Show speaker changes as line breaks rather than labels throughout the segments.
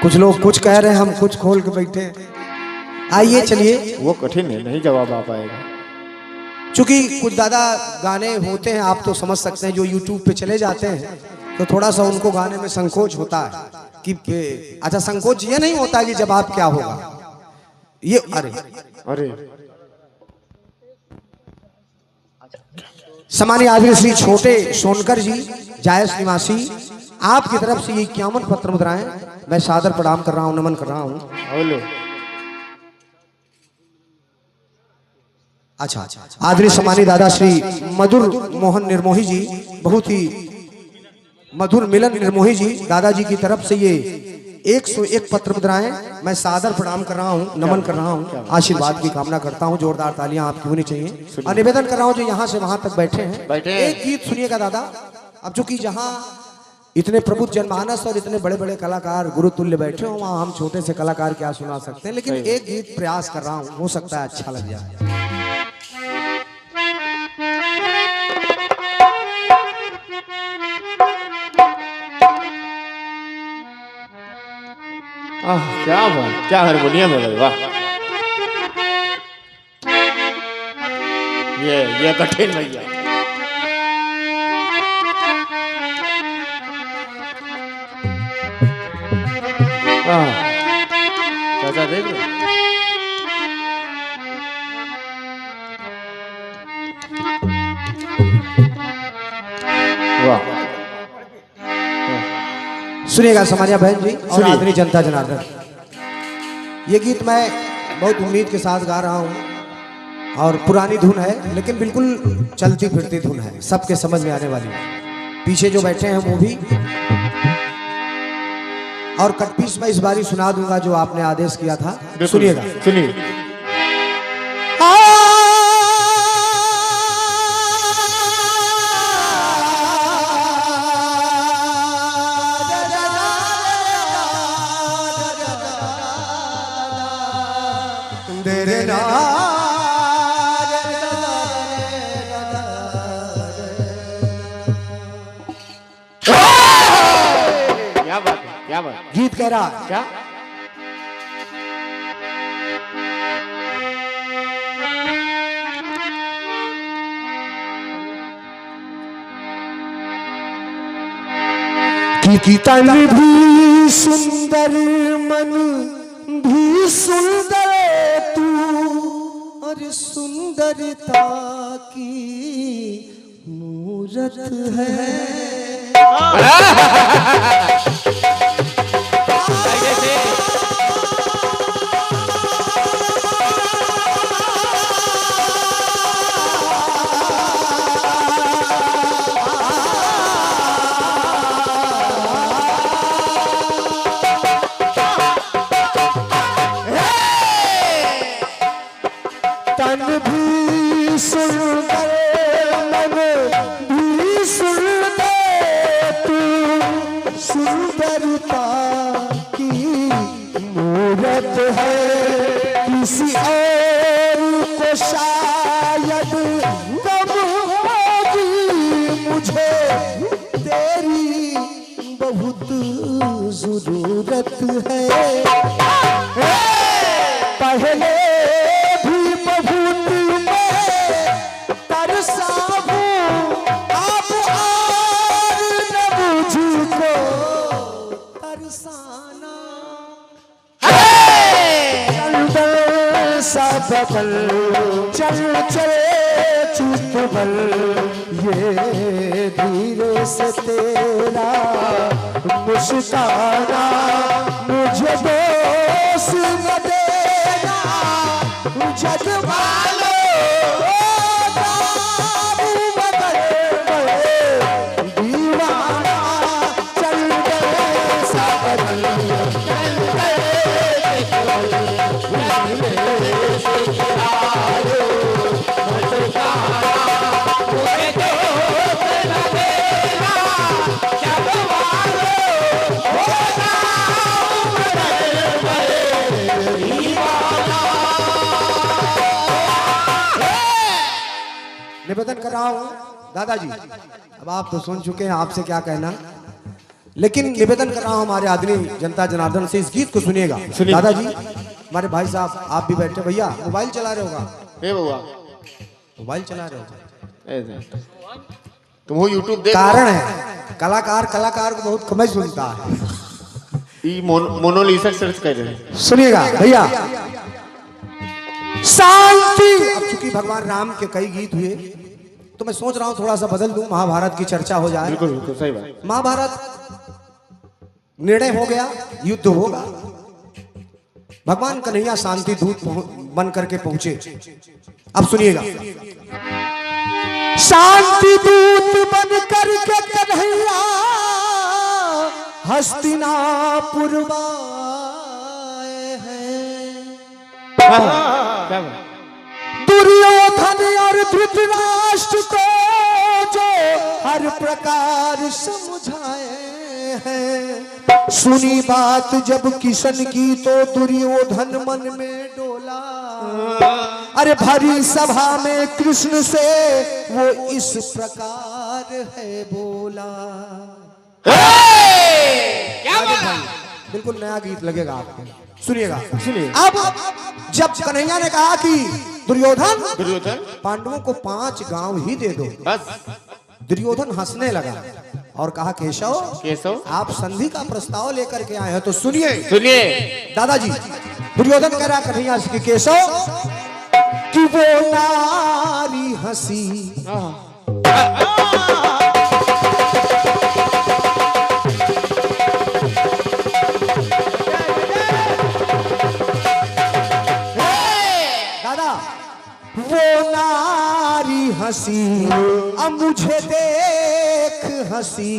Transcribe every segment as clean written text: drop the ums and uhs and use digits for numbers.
कुछ लोग कुछ कह रहे हैं, हम कुछ खोल के बैठे। आइए चलिए,
वो कठिन है, नहीं जवाब आ पाएगा।
चूंकि कुछ ज्यादा गाने होते हैं, आप तो समझ सकते हैं, जो यूट्यूब पे चले जाते हैं तो थोड़ा सा उनको गाने में संकोच होता है कि अच्छा, संकोच ये नहीं होता कि जवाब क्या होगा, ये अरे
अरे
सम्मानीय आदरणीय श्री छोटे सोनकर जी, जायस निवासी, आपकी तरफ से ये 51 पत्र मुद्राएं मैं सादर प्रणाम कर रहा हूँ, नमन कर रहा हूँ।
बोलो।
अच्छा, आदरणीय सम्मानीय दादा श्री मधुर मोहन निर्मोही जी, बहुत ही मधुर मिलन निर्मोही जी, दादाजी की तरफ से ये 101 पत्र मुद्राएं मैं सादर प्रणाम कर रहा हूँ, नमन कर रहा हूँ, आशीर्वाद की कामना करता हूँ। जोरदार तालियां आपकी होनी चाहिए। और निवेदन कर रहा हूँ जो यहाँ से वहां तक बैठे हैं, एक गीत सुनिएगा दादा। अब चूंकि जहाँ इतने प्रबुद्ध जनमानस और इतने बड़े बड़े कलाकार गुरु तुल्य बैठे हो, वहाँ हम छोटे से कलाकार क्या सुना सकते हैं, लेकिन एक गीत प्रयास कर रहा हूँ, हो सकता है अच्छा लग जाए।
क्या बात, क्या हारमोनियम है भाई, वाह। ये कठिन भैया। चाचा देख लो। वाह।
सुनिएगा सम्मानीय बहन जी और आदरणीय जनता जनार्दन, ये गीत मैं बहुत उम्मीद के साथ गा रहा हूँ और पुरानी धुन है, लेकिन बिल्कुल चलती फिरती धुन है, सबके समझ में आने वाली। पीछे जो बैठे हैं वो भी, और कटपीस मैं इस बारी सुना दूंगा जो आपने आदेश किया था। सुनिएगा,
सुनिए। क्या बात है, क्या बात।
गीत कह रहा
क्या
कि तन भी सुंदर, मन भी सुंदर, तू और सुंदरता की मूरत है। तन भी सुंदर, मन भी सुंदर, तू सुंदरता की मूरत है। किसी और को शायद कम होगी, मुझे तेरी बहुत जरूरत है। पहले बदल चल चले चुप बल, ये धीरे से तेरा मुस्काना मुझे दोष न देना, जज्बालो दीवाना चल गए सा बदल। निवेदन कर रहा हूं दादाजी, अब आप तो सुन चुके हैं, आपसे क्या कहना। लेकिन निवेदन कर रहा हूं हमारे आदरणीय जनता जनार्दन से, इस गीत को सुनिएगा।
सुनिए।
दादाजी, हमारे भाई साहब आप भी बैठे, भैया मोबाइल चला रहे होगा,
ए बउआ
मोबाइल चला रहे होगा।
ऐसे तुम हो यूट्यूब देख
कारण है कलाकार कलाकार को बहुत कम ही सुनता है।
ई मोनोलिसा सर्च कर रहे हैं।
सुनिएगा भैया, शांति। अब चूंकि भगवान राम के कई गीत हुए तो मैं सोच रहा हूं थोड़ा सा बदल दूं, महाभारत की चर्चा हो जाए।
बिल्कुल बिल्कुल सही बात।
महाभारत निर्णय हो गया, युद्ध होगा, भगवान कन्हैया शांति दूत बन करके पहुंचे। अब सुनिएगा, शांति दूत बन करके कन्हैया हस्तिनापुर आए हैं।
क्या बात।
दुर्योधन और धृतराष्ट्र को जो हर प्रकार समझाए हैं। सुनी बात जब किशन की तो दुर्योधन मन में डोला। अरे भरी सभा में कृष्ण से वो इस प्रकार है बोला।
क्या बात।
बिल्कुल नया गीत लगेगा आपको, सुनिएगा।
सुनिए।
अब जब कन्हैया ने कहा कि दुर्योधन पांडवों को 5 गांव ही दे दो,
बस
दुर्योधन हंसने लगा और कहा केशव आप संधि का प्रस्ताव लेकर के आए हैं तो सुनिए। दादाजी, दुर्योधन कह रहा कन्हैया कि केशव कि वो नारी हंसी। दादा, वो नारी हंसी अब मुझे देख हंसी,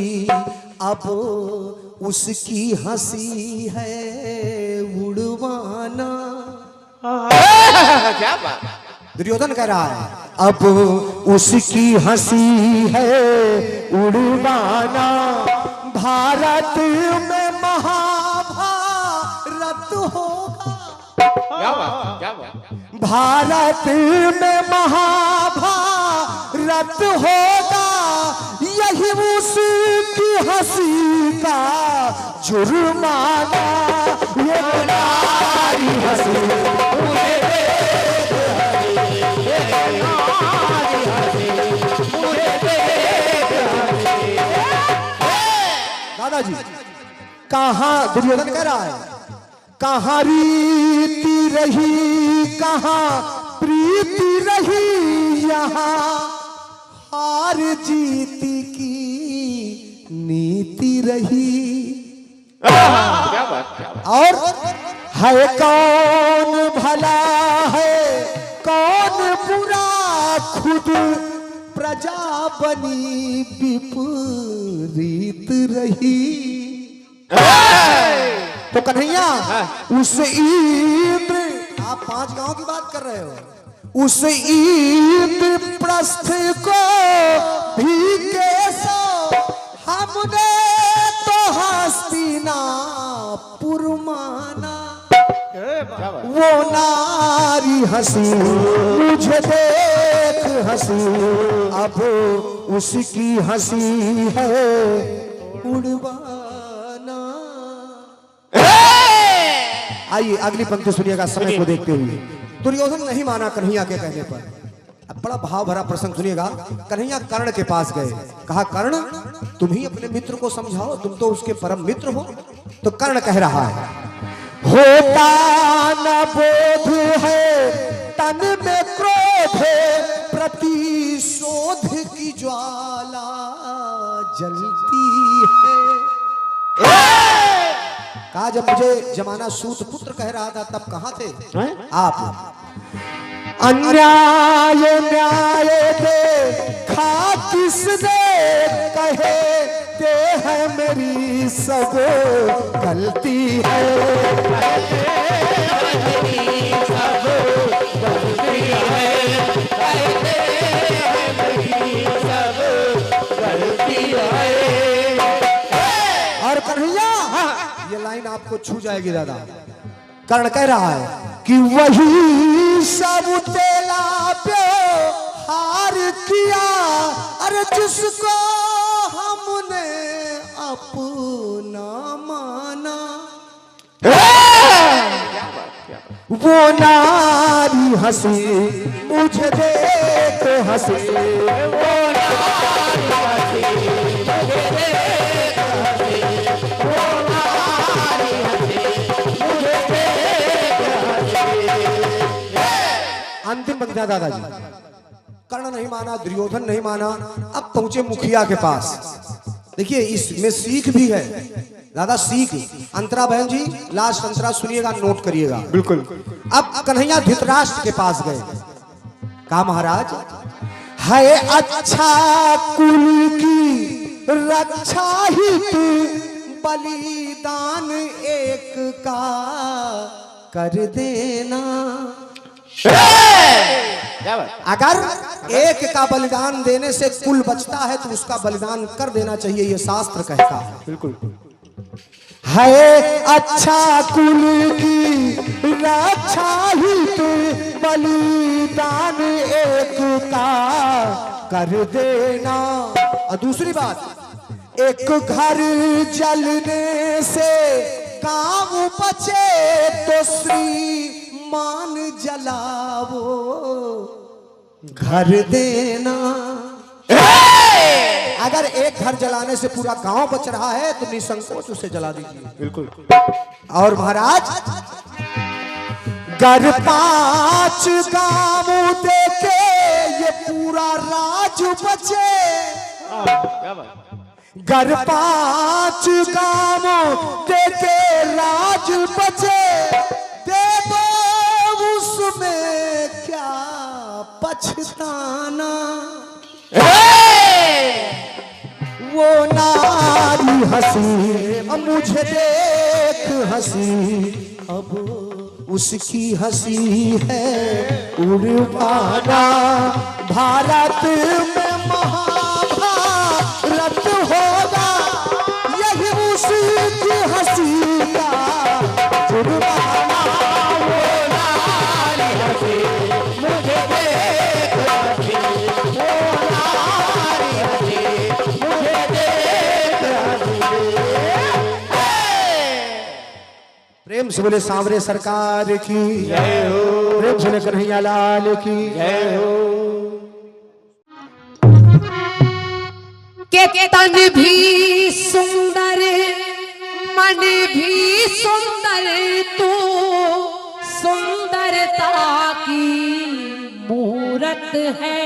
अब उसकी हंसी है उड़वाना।
क्या बात।
दुर्योधन कह रहा है अब उसकी हंसी है उड़वाना। भारत में महाभारत होगा।
क्या बात। क्या बात।
भारत में महाभारत होगा, यही उसकी हंसी का जुर्माना। ये नारी हंसी दादाजी, कहाँ दुर्योधन कह रहा है कहाँ रीति रही कहाँ प्रीति रही, यहाँ हार जीती की नीति रही।
क्या बात। क्या बात।
और है कौन भला है कौन बुरा, खुद प्रजा बनी विपरीत रही। तो कन्हैया उस ईद, आप 5 गांव की बात कर रहे हो, उस ईद प्रस्थ को भी केशव हमने तो हस्तिनापुर माना। वो नारी हंसी मुझे देख हंसी, अब उसकी हंसी है उड़वाना। आइए अगली पंक्ति सुनिएगा समय को देखते हुए। दुर्योधन नहीं माना कन्हैया के कहने पर। अब बड़ा भाव भरा प्रसंग सुनिएगा। कन्हैया कर्ण के पास गए, कहा कर्ण तुम ही अपने मित्र को समझाओ, तुम तो उसके परम मित्र हो। तो कर्ण कह रहा है होता न बोध है तन में क्रोध है, प्रतिशोध की ज्वाला जलती है। कहा जब मुझे जमाना सूत पुत्र कह रहा था तब कहाँ थे आप? अन्याय न्याय दे खा किसने कहे ते है मेरी सब गलती है। और कन्हैया ये लाइन आपको छू जाएगी दादा। कर्ण कह रहा है कि वही सब तेला पे हार किया, अरे जिसको हमने अपना माना, वो नारी हंसी मुझे देख हंसी, वो नारी हंसी मुझे देख हंसी, वो नारी हंसी मुझे देख हंसी। अंतिम पंक्तियां दादाजी। कर्ण नहीं माना, दुर्योधन नहीं माना, अब पहुंचे मुखिया के पास। देखिए इसमें सीख भी है दादा, सीख। अंतरा बहन जी लास्ट अंतरा सुनिएगा, नोट करिएगा
बिल्कुल।
अब कन्हैया धृतराष्ट्र के पास गए। कहा महाराज है अच्छा कुल की रक्षा ही तू, बलिदान एक का कर देना। अगर एक का बलिदान देने से कुल बचता है तो उसका बलिदान कर देना चाहिए, ये शास्त्र कहता है।
बिल्कुल।
है अच्छा कुल की रक्षा ही तू, बलिदान एक का कर देना। और दूसरी बात, एक घर जलने से काम बचे तो श्रीमान जलावो घर देना। अगर एक घर जलाने से पूरा गांव बच रहा है तो निसंकोच उसे जला दीजिए।
बिल्कुल।
और महाराज घर 5 गांव देके ये पूरा राज बचे, घर 5 गांव देके राज बचे, देवो उसमें क्या पछताना। वो नारी हंसी मुझे देख हंसी, अब उसकी हंसी है उड़वाना। भारत में महाभारत होगा, यही उसकी हंसी का उड़वाना। वो नारी हंसी मुझे देख हंसी, वो नारी हंसी मुझे देख हंसी। प्रेम से बोले सांवरे सरकार की जय हो, प्रेम से बोले कन्हैया लाल की जय हो।
के तन भी सुंदर मन भी सुंदर, तू सुंदरता की मूरत है।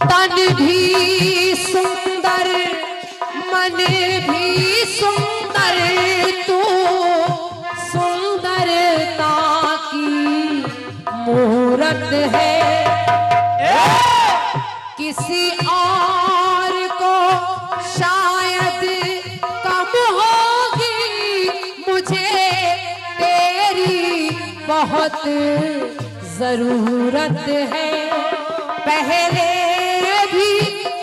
तन भी सुंदर मन भी सुंदर, तू सुंदरता की मूरत है। किसी और को शायद कम होगी, मुझे तेरी बहुत जरूरत है। पहले भी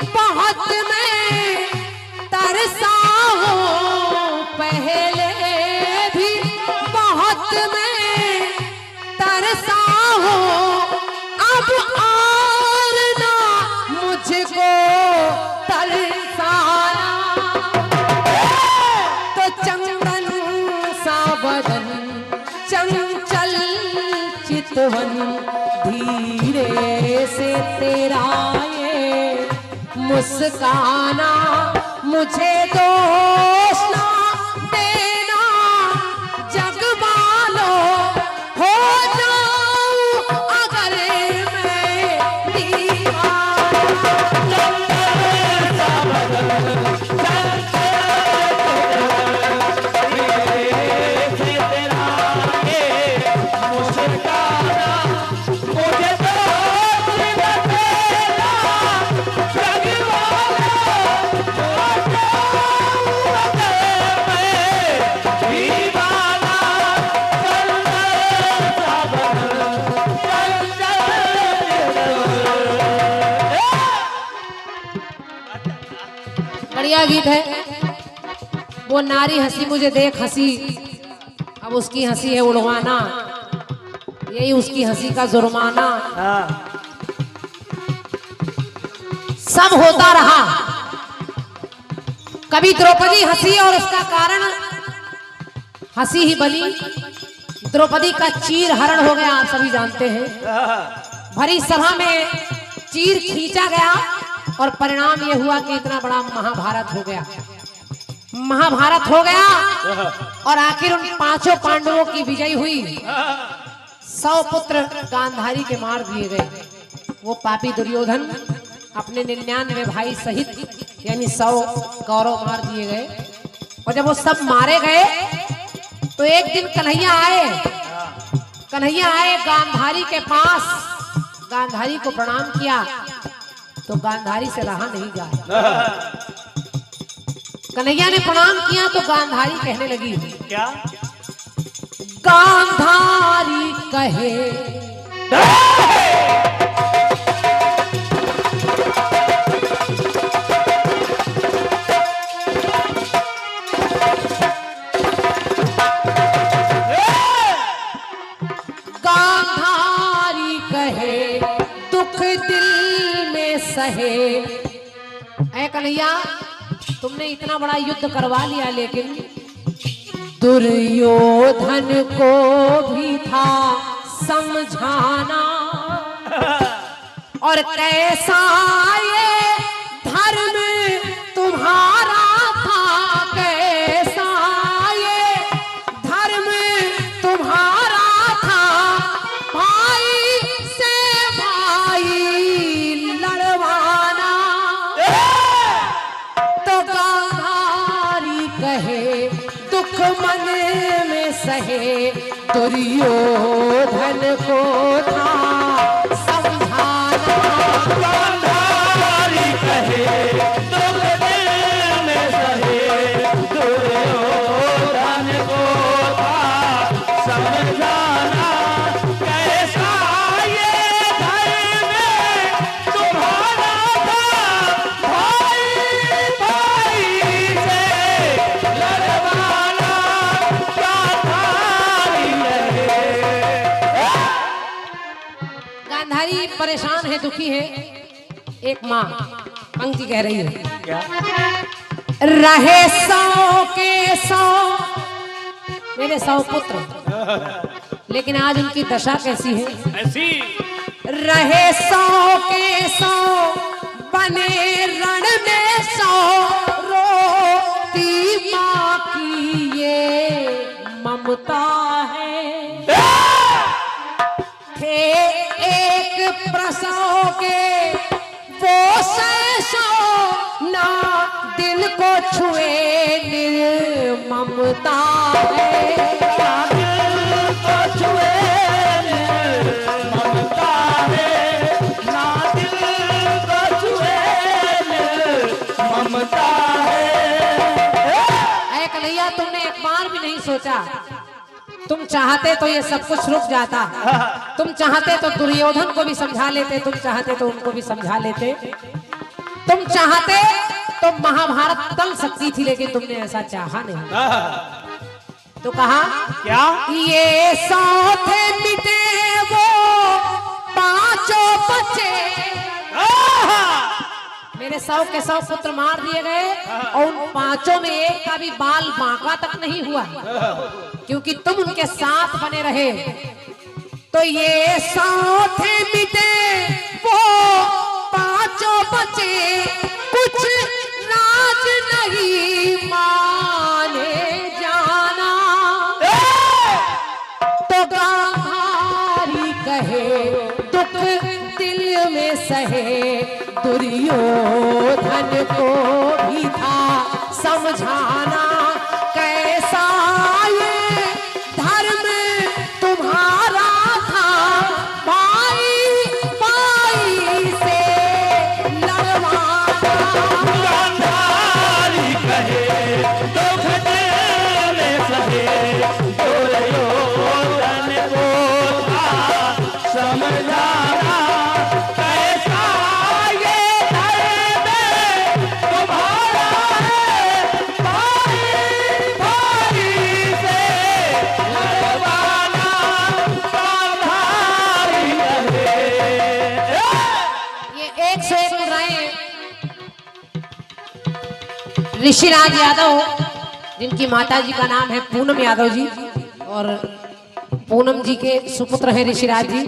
बहुत मैं तरसा हूँ, पहले भी बहुत मैं तरसा हूँ, अब और ना मुझको तरसाना। तो चंदन सा बदन चंचल चितवन, धीरे से तेरा ये मुस्काना, मुझे दोष ना देना जग वालों, हो जाऊं अगर मैं दीवाना। मुझे बढ़िया गीत है। वो नारी हंसी मुझे देख हंसी, अब उसकी हंसी है उड़वाना, यही उसकी हंसी का जुर्माना। सब होता रहा, कभी द्रौपदी हंसी और उसका कारण हंसी ही बनी। द्रौपदी का चीर हरण हो गया, आप सभी जानते हैं। भरी सभा में चीर खींचा गया और परिणाम यह हुआ कि इतना बड़ा महाभारत हो गया। महाभारत हो गया और आखिर उन पांचों पांडवों की विजय हुई। 100 पुत्र गांधारी के मार दिए गए। वो पापी दुर्योधन अपने 99 भाई सहित यानी 100 कौरव मार दिए गए। और जब वो सब मारे गए तो एक दिन कन्हैया आए गांधारी के पास, गांधारी को प्रणाम किया तो गांधारी से रहा नहीं गया। कन्हैया ने प्रणाम किया तो गांधारी कहने लगी,
क्या?
गांधारी कहे गांधारी कहे दुख दिल में सहे। ऐ कन्हैया, तुमने इतना बड़ा युद्ध करवा लिया, लेकिन दुर्योधन को भी था समझाना, और कैसा ये धर्म तुम्हारा था, कैसा ये धर्म तुम्हारा था, भाई से भाई लड़वाना। तो गांधारी कहे दुख मन में सहे, दुर्योधन को था समझाना।
गांधारी कहे दुख दिल में सहे, दुर्योधन को था समझाना। कैसा ये धर्म तुम्हारा था, भाई भाई से लड़वाना।
गांधारी परेशान है, दुखी है। एक माँ पंक्ति कह रही है,
क्या?
रहे 100 के 100 मेरे 100 पुत्र, लेकिन आज उनकी दशा कैसी है?
ऐसी
रहे 100 के 100 बने रण में 100, रोती माँ की ये ममता है। थे एक प्रसव के वो 100 ना दिल को छुए निर्ममता है। कन्हैया, तुमने एक बार भी नहीं सोचा, तुम चाहते तो ये सब कुछ रुक जाता, तुम चाहते तो दुर्योधन को भी समझा लेते, तुम चाहते तो उनको भी समझा लेते, तुम चाहते तो महाभारत टल सकती थी, लेकिन तुमने ऐसा चाहा नहीं। तो कहा
क्या?
ये 100 थे मिटे वो पांचों बचे, मेरे 100 के 100 पुत्र मार दिए गए और उन पांचों में एक का भी बाल बांका तक नहीं हुआ, क्योंकि तुम उनके साथ बने रहे। तो ये 100 थे मिटे वो पांचों बचे, कुछ राज नहीं माने जाना। तो गांधारी कहे दुख दिल में सहे, दुर्योधन को भी था समझाना। कैसा ये धर्म तुम्हारा था, भाई भाई से लड़वाना।
गांधारी कहे दुख दिल में सहे, दुर्योधन को था समझाना। कैसा ये धर्म तुम्हारा
101 मुद्राएं ऋषिराज यादव, जिनकी माताजी का नाम है पूनम यादव जी, और पूनम जी के सुपुत्र हैं ऋषिराज जी,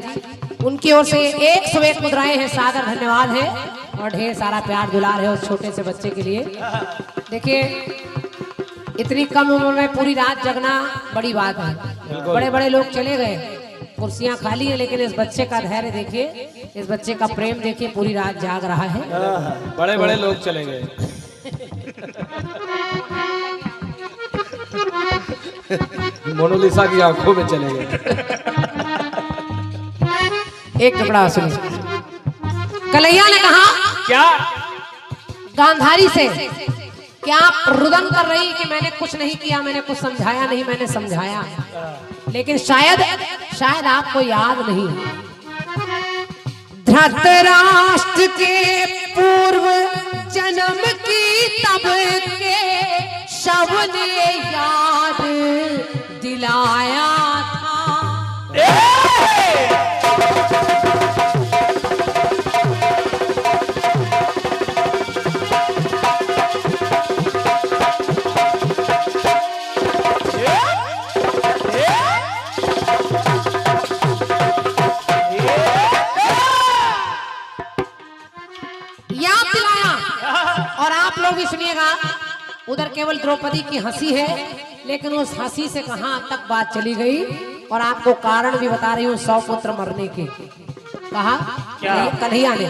उनकी ओर से 101 मुद्राएं हैं। सादर धन्यवाद है और ढेर सारा प्यार दुलार है उस छोटे से बच्चे के लिए। देखिए, इतनी कम उम्र में पूरी रात जगना बड़ी बात है। बड़े बड़े लोग चले गए, कुर्सियां खाली हैं, लेकिन इस बच्चे का धैर्य देखिए, इस बच्चे का प्रेम देखिए, पूरी रात जाग रहा है।
बड़े बड़े लोग चले गए। मोनालिसा की आंखों में चले गए।
एक टुकड़ा सुनिए। कन्हैया ने कहा
क्या
गांधारी से, क्या आप रुदन कर रही कि मैंने कुछ नहीं किया, मैंने कुछ समझाया नहीं, मैंने समझाया, लेकिन शायद आपको याद नहीं। धृतराष्ट्र के पूर्व जन्म की तब के शव ने याद दिलाया था। याद दिलाया। और आप लोग भी सुनिएगा, उधर केवल द्रौपदी की हंसी है, लेकिन उस हंसी से कहां तक बात चली गई, और आपको कारण भी बता रही हूँ 100 पुत्र मरने के। कहा कन्हैया ने,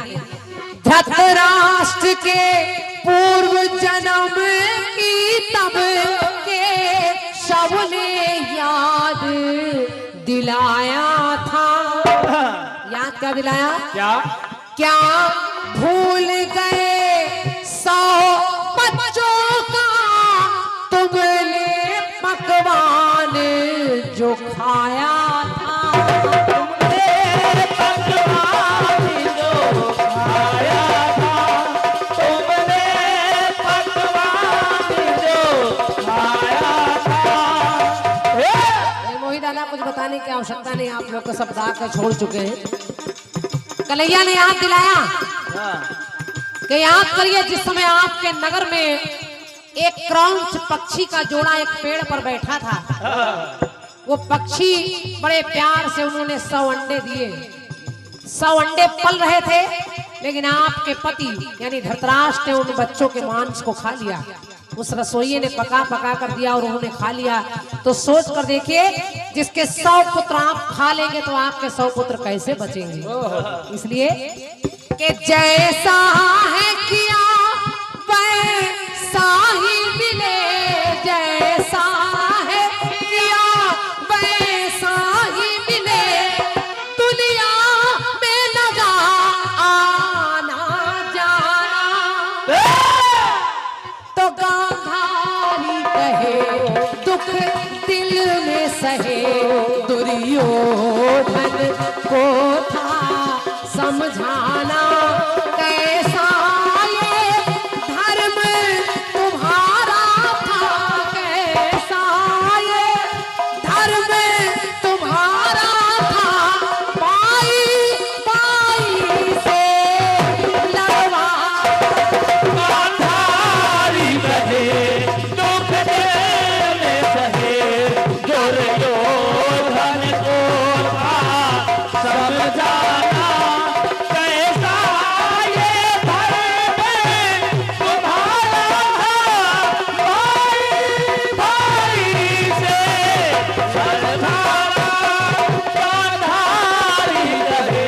धृतराष्ट्र के पूर्व जन्म की तब के शव ने याद दिलाया था। याद क्या दिलाया? क्या भूल गए 100 बच्चों का तुमने पकवान जो खाया था?
तुमने पकवान जो खाया था, तुमने पकवान जो खाया था।
मोहित दादा, कुछ बताने की आवश्यकता नहीं, आप लोग को सब गा कर छोड़ चुके हैं। कन्हैया ने याद दिलाया कि याद करिए, जिस समय आपके नगर में एक क्रौंच पक्षी का जोड़ा एक पेड़ पर बैठा था, वो पक्षी बड़े प्यार से उन्होंने 100 अंडे दिए। 100 अंडे पल रहे थे, लेकिन आपके पति यानी धृतराष्ट्र ने उन बच्चों के मांस को खा लिया। उस रसोइये ने पका कर दिया और उन्होंने खा लिया। तो सोच कर देखिए, जिसके 100 पुत्र आप खा लेंगे तो आपके 100 पुत्र कैसे बचेंगे। इसलिए कि जैसा है किया वैसा ही मिले, जैसा है किया वैसा ही मिले, दुनिया में लगा आना जाना। तो गांधारी कहे दुख दिल में सहे, दुर्योधन को था समझाना। कैसा ये धर्म तुम्हारा था, कैसा ये धर्म तुम्हारा था, पाई पाई से लड़वा।
गांधारी कहे दुख दिल में सहे, दुर्योधन को था समझाना। कैसा ये धर्म तुम्हारा था, भाई भाई से समझाना। गांधारी कहे।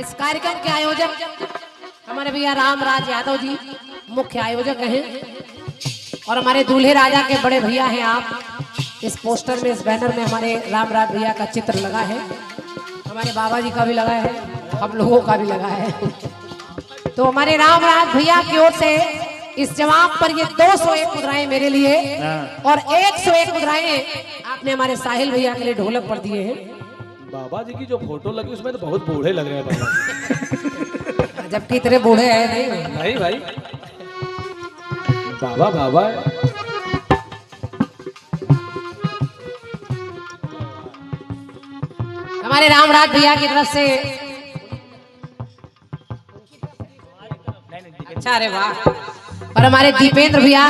इस कार्यक्रम के आयोजक हमारे भैया रामराज यादव जी मुख्य आयोजक हैं, और हमारे दूल्हे राजा के बड़े भैया हैं आप। इस पोस्टर में, इस बैनर में हमारे रामराज भैया का चित्र लगा है, हमारे बाबा जी का भी लगा है, हम लोगों का भी लगा है। तो हमारे रामराज भैया की ओर से इस जवाब पर ये 201 मुद्राएं मेरे लिए, और 101 मुद्राएं आपने हमारे साहिल भैया के लिए ढोलक पर दिए हैं।
बाबा जी की जो फोटो लगी उसमें तो बहुत बूढ़े लग रहे हैं बाबा।
जबकि इतने बूढ़े हैं नहीं।
नहीं भाई, बाबा बाबा है।
हमारे रामराज भैया की तरफ से अच्छा, अरे वाह। और हमारे दीपेंद्र भैया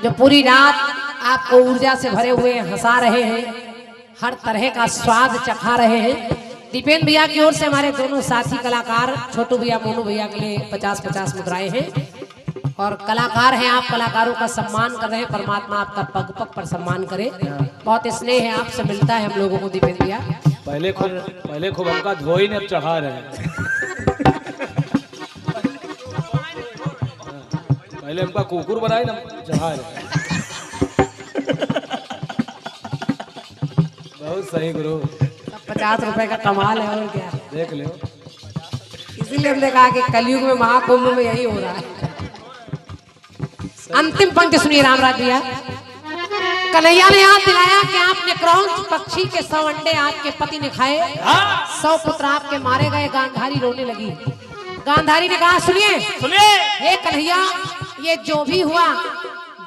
जो पूरी रात आपको ऊर्जा से भरे हुए हंसा रहे हैं, हर तरह का स्वाद चखा रहे हैं। दीपेंद्र भैया की ओर से हमारे दोनों साथी कलाकार छोटू भैया मोनू भैया के लिए 50-50 मुद्राएं हैं। और कलाकार हैं आप, कलाकारों का सम्मान कर रहे हैं। परमात्मा आपका पग पग पर सम्मान करे। बहुत स्नेह है आपसे मिलता है हम लोगों को दीपेंद्र भैया।
पहले खूब हमका धोई ने अब चढ़ा रहे हैं। पहले हमका कुकुर बनाए ना चढ़ा रहे। बहुत सही गुरु,
50 रुपए का कमाल है और क्या।
देख लो,
इसीलिए हमने कहा कि कलयुग में महाकुंभ में यही हो रहा है। अंतिम पंक्ति सुनिए रामराज भैया। कन्हैया ने याद दिलाया कि आपने क्रौंच पक्षी के 100 अंडे आपके पति ने खाए, 100 पुत्र आपके मारे गए। गांधारी रोने लगी। गांधारी ने कहा सुनिए हे कन्हैया, ये जो भी हुआ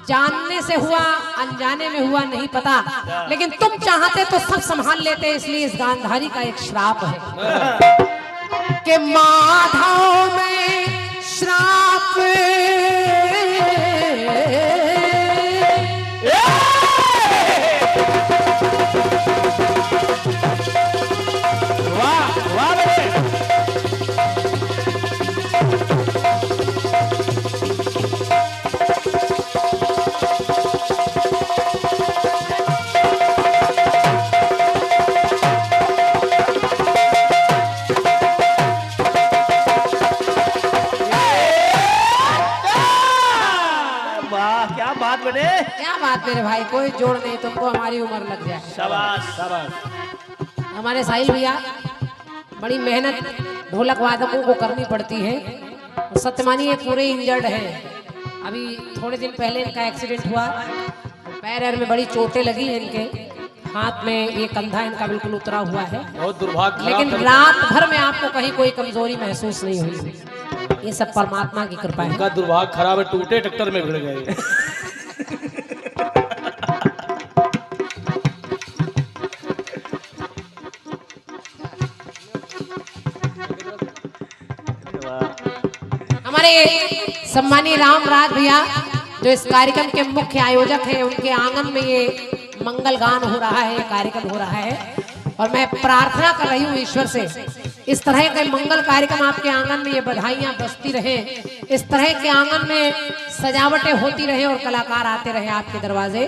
जानने से हुआ अनजाने में हुआ नहीं पता, लेकिन तुम चाहते तो सब संभाल लेते। इसलिए इस गांधारी का एक श्राप है कि माधव में श्राप क्या बात मेरे भाई, कोई जोड़ नहीं, तुमको हमारी उम्र लग जाए।
शाबाश शाबाश।
हमारे साहिल भैया बड़ी मेहनत ढोलक वादकों को करनी पड़ती है। और सत्य मानिए पूरे इंजर्ड हैं। अभी थोड़े दिन पहले इनका एक्सीडेंट हुआ, पैर में बड़ी चोटें लगी हैं। इनके हाथ में ये कंधा इनका बिल्कुल उतरा हुआ है।
बहुत दुर्भाग्य,
लेकिन रात भर में आपको कहीं कोई कमजोरी महसूस नहीं हुई। ये सब परमात्मा की कृपा है।
उनका दुर्भाग्य खराब है, टूटे ट्रैक्टर में भिड़ गए।
हमारे सम्मानीय रामराज भैया जो इस कार्यक्रम के मुख्य आयोजक हैं, उनके आंगन में ये मंगल गान हो रहा है, ये कार्यक्रम हो रहा है। और मैं प्रार्थना कर रही हूँ ईश्वर से इस तरह के मंगल कार्यक्रम आपके आंगन में ये बधाइयां बजती रहे, इस तरह के आंगन में सजावटें होती रहे और कलाकार आते रहे आपके दरवाजे।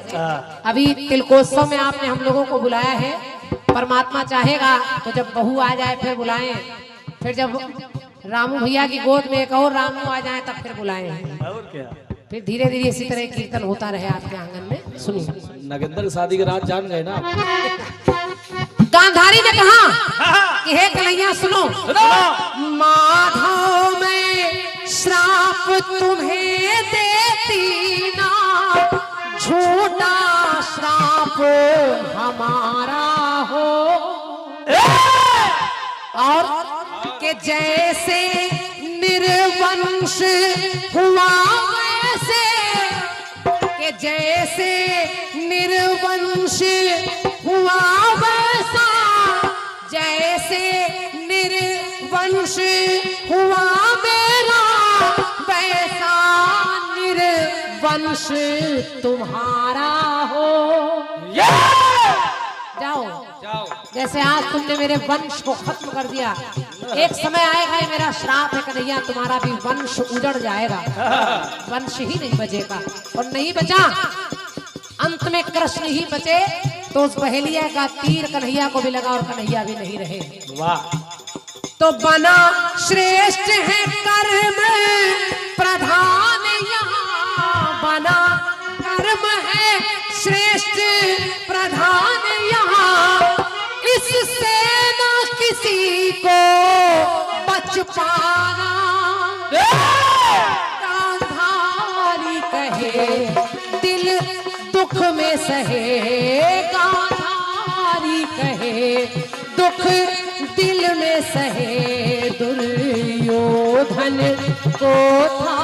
अभी तिलकोत्सव में आपने हम लोगों को बुलाया है। परमात्मा चाहेगा तो जब बहू आ जाए फिर बुलाएं, फिर जब रामू भैया की गोद में एक और रामू आ जाए तब फिर बुलाएं।
और क्या,
फिर धीरे धीरे इसी तरह कीर्तन होता रहे आपके आंगन में। सुनिए,
नगेंद्र की शादी के रात जान गए ना।
गांधारी ने कहा कि हे कन्हैया सुनो, माधव में श्राप तुम्हें देती ना, झूठा श्राप हमारा हो। और कि जैसे निर्वंश हुआ वैसे, कि जैसे निर्वंश हुआ वैसा, जैसे निर्वंश हुआ मेरा, वैसा निर्वंश तुम्हारा हो। जाओ जैसे आज तुमने मेरे वंश को खत्म कर दिया, एक समय आएगा, ये मेरा श्राप है कन्हैया, तुम्हारा भी वंश उजड़ जाएगा, वंश ही नहीं बचेगा। और नहीं बचा, अंत में कृष्ण ही बचे तो उस बहेलिया का तीर कन्हैया को भी लगा और कन्हैया भी नहीं रहे।
वाह।
तो बना श्रेष्ठ है कर्म प्रधान, यहाँ बना कर्म है श्रेष्ठ प्रधान, यहाँ इससे ना किसी को बच पाना। गांधारी कहे दिल दुख में सहे, गांधारी कहे दुख दिल में सहे, दुर्योधन को था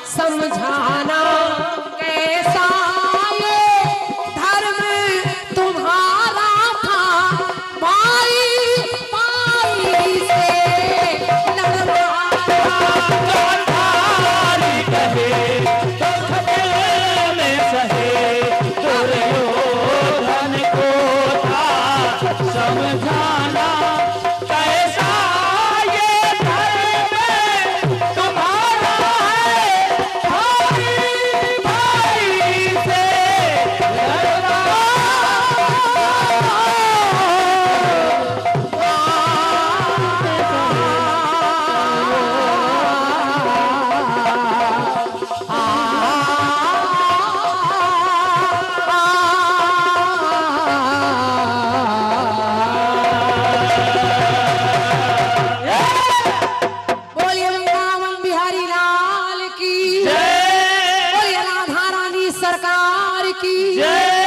समझाना कैसा ये धर्म तुम्हारा था, भाई भाई से लड़वाना। की
जय।